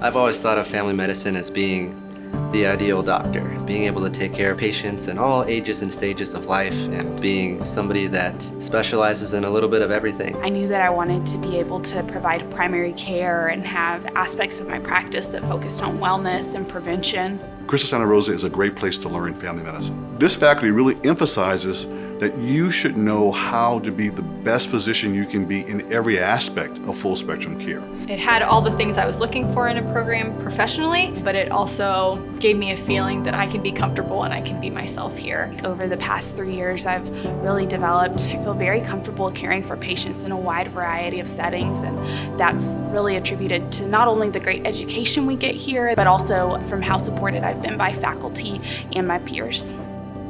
I've always thought of family medicine as being the ideal doctor, being able to take care of patients in all ages and stages of life and being somebody that specializes in a little bit of everything. I knew that I wanted to be able to provide primary care and have aspects of my practice that focused on wellness and prevention. Christus Santa Rosa is a great place to learn family medicine. This faculty really emphasizes that you should know how to be the best physician you can be in every aspect of full spectrum care. It had all the things I was looking for in a program professionally, but it also gave me a feeling that I can be comfortable and I can be myself here. Over the past 3 years, I've really developed, I feel very comfortable caring for patients in a wide variety of settings, and that's really attributed to not only the great education we get here, but also from how supported I've been by faculty and my peers.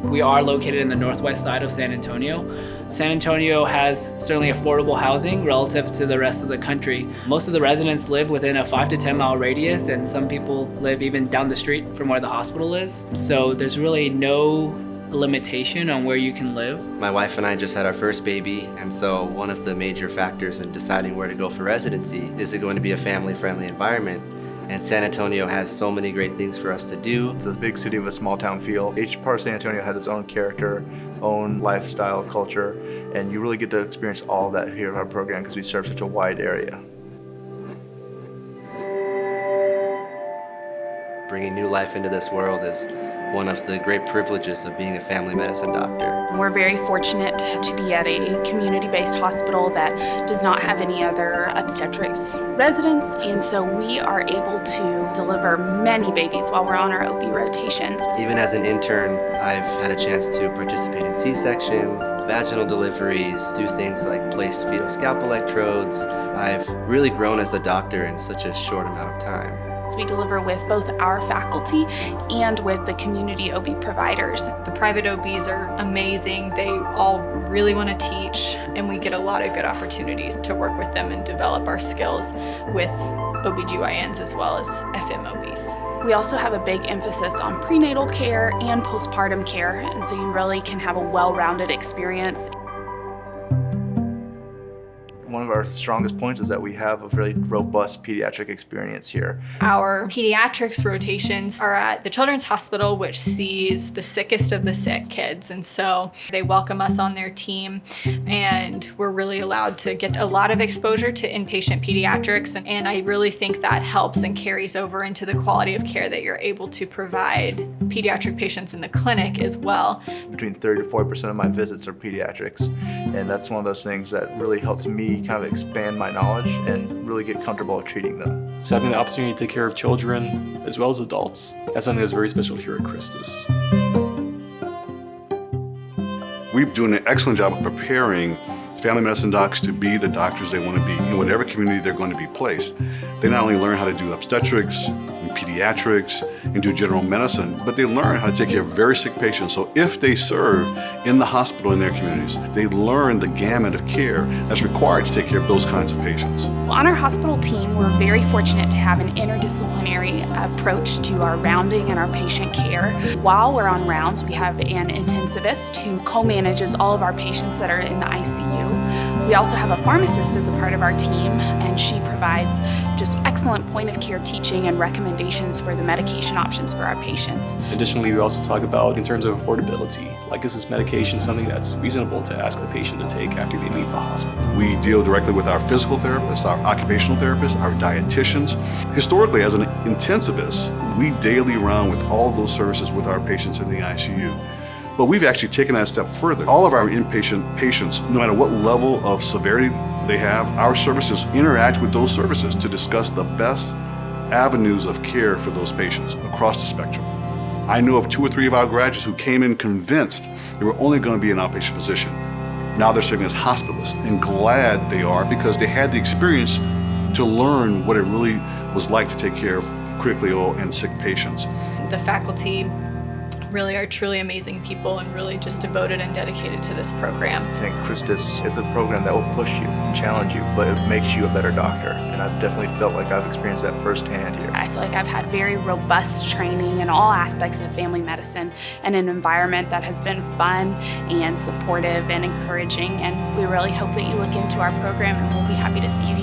We are located in the northwest side of San Antonio. San Antonio has certainly affordable housing relative to the rest of the country. Most of the residents live within a 5 to 10 mile radius, and some people live even down the street from where the hospital is. So there's really no limitation on where you can live. My wife and I just had our first baby, and so one of the major factors in deciding where to go for residency is it going to be a family-friendly environment. And San Antonio has so many great things for us to do. It's a big city with a small town feel. Each part of San Antonio has its own character, own lifestyle, culture, and you really get to experience all of that here in our program because we serve such a wide area. Bringing new life into this world is one of the great privileges of being a family medicine doctor. We're very fortunate to be at a community-based hospital that does not have any other obstetrics residents, and so we are able to deliver many babies while we're on our OB rotations. Even as an intern, I've had a chance to participate in C-sections, vaginal deliveries, do things like place fetal scalp electrodes. I've really grown as a doctor in such a short amount of time. We deliver with both our faculty and with the community OB providers. The private OBs are amazing. They all really want to teach, and we get a lot of good opportunities to work with them and develop our skills with OBGYNs as well as FMOBs. We also have a big emphasis on prenatal care and postpartum care, and so you really can have a well-rounded experience. One of our strongest points is that we have a really robust pediatric experience here. Our pediatrics rotations are at the Children's Hospital, which sees the sickest of the sick kids. And so they welcome us on their team, and we're really allowed to get a lot of exposure to inpatient pediatrics. And I really think that helps and carries over into the quality of care that you're able to provide pediatric patients in the clinic as well. Between 30 to 40% of my visits are pediatrics, and that's one of those things that really helps me kind of expand my knowledge and really get comfortable at treating them. So having the opportunity to take care of children as well as adults, that's something that's very special here at Christus. We're doing an excellent job of preparing family medicine docs to be the doctors they want to be in whatever community they're going to be placed. They not only learn how to do obstetrics and pediatrics and do general medicine, but they learn how to take care of very sick patients. So if they serve in the hospital in their communities, they learn the gamut of care that's required to take care of those kinds of patients. On our hospital team, we're very fortunate to have an interdisciplinary approach to our rounding and our patient care. While we're on rounds, we have an intensivist who co-manages all of our patients that are in the ICU. We also have a pharmacist as a part of our team, and she provides just excellent point of care teaching and recommendations for the medication options for our patients. Additionally, we also talk about in terms of affordability, like is this medication something that's reasonable to ask the patient to take after they leave the hospital? We deal directly with our physical therapists, our occupational therapists, our dietitians. Historically, as an intensivist, we daily round with all those services with our patients in the ICU. But we've actually taken that a step further. All of our inpatient patients, no matter what level of severity they have, our services interact with those services to discuss the best avenues of care for those patients across the spectrum. I know of 2 or 3 of our graduates who came in convinced they were only going to be an outpatient physician. Now they're serving as hospitalists, and glad they are because they had the experience to learn what it really was like to take care of critically ill and sick patients. The faculty really are truly amazing people and really just devoted and dedicated to this program. I think Christus is a program that will push you and challenge you, but it makes you a better doctor. And I've definitely felt like I've experienced that firsthand here. I feel like I've had very robust training in all aspects of family medicine and an environment that has been fun and supportive and encouraging. And we really hope that you look into our program, and we'll be happy to see you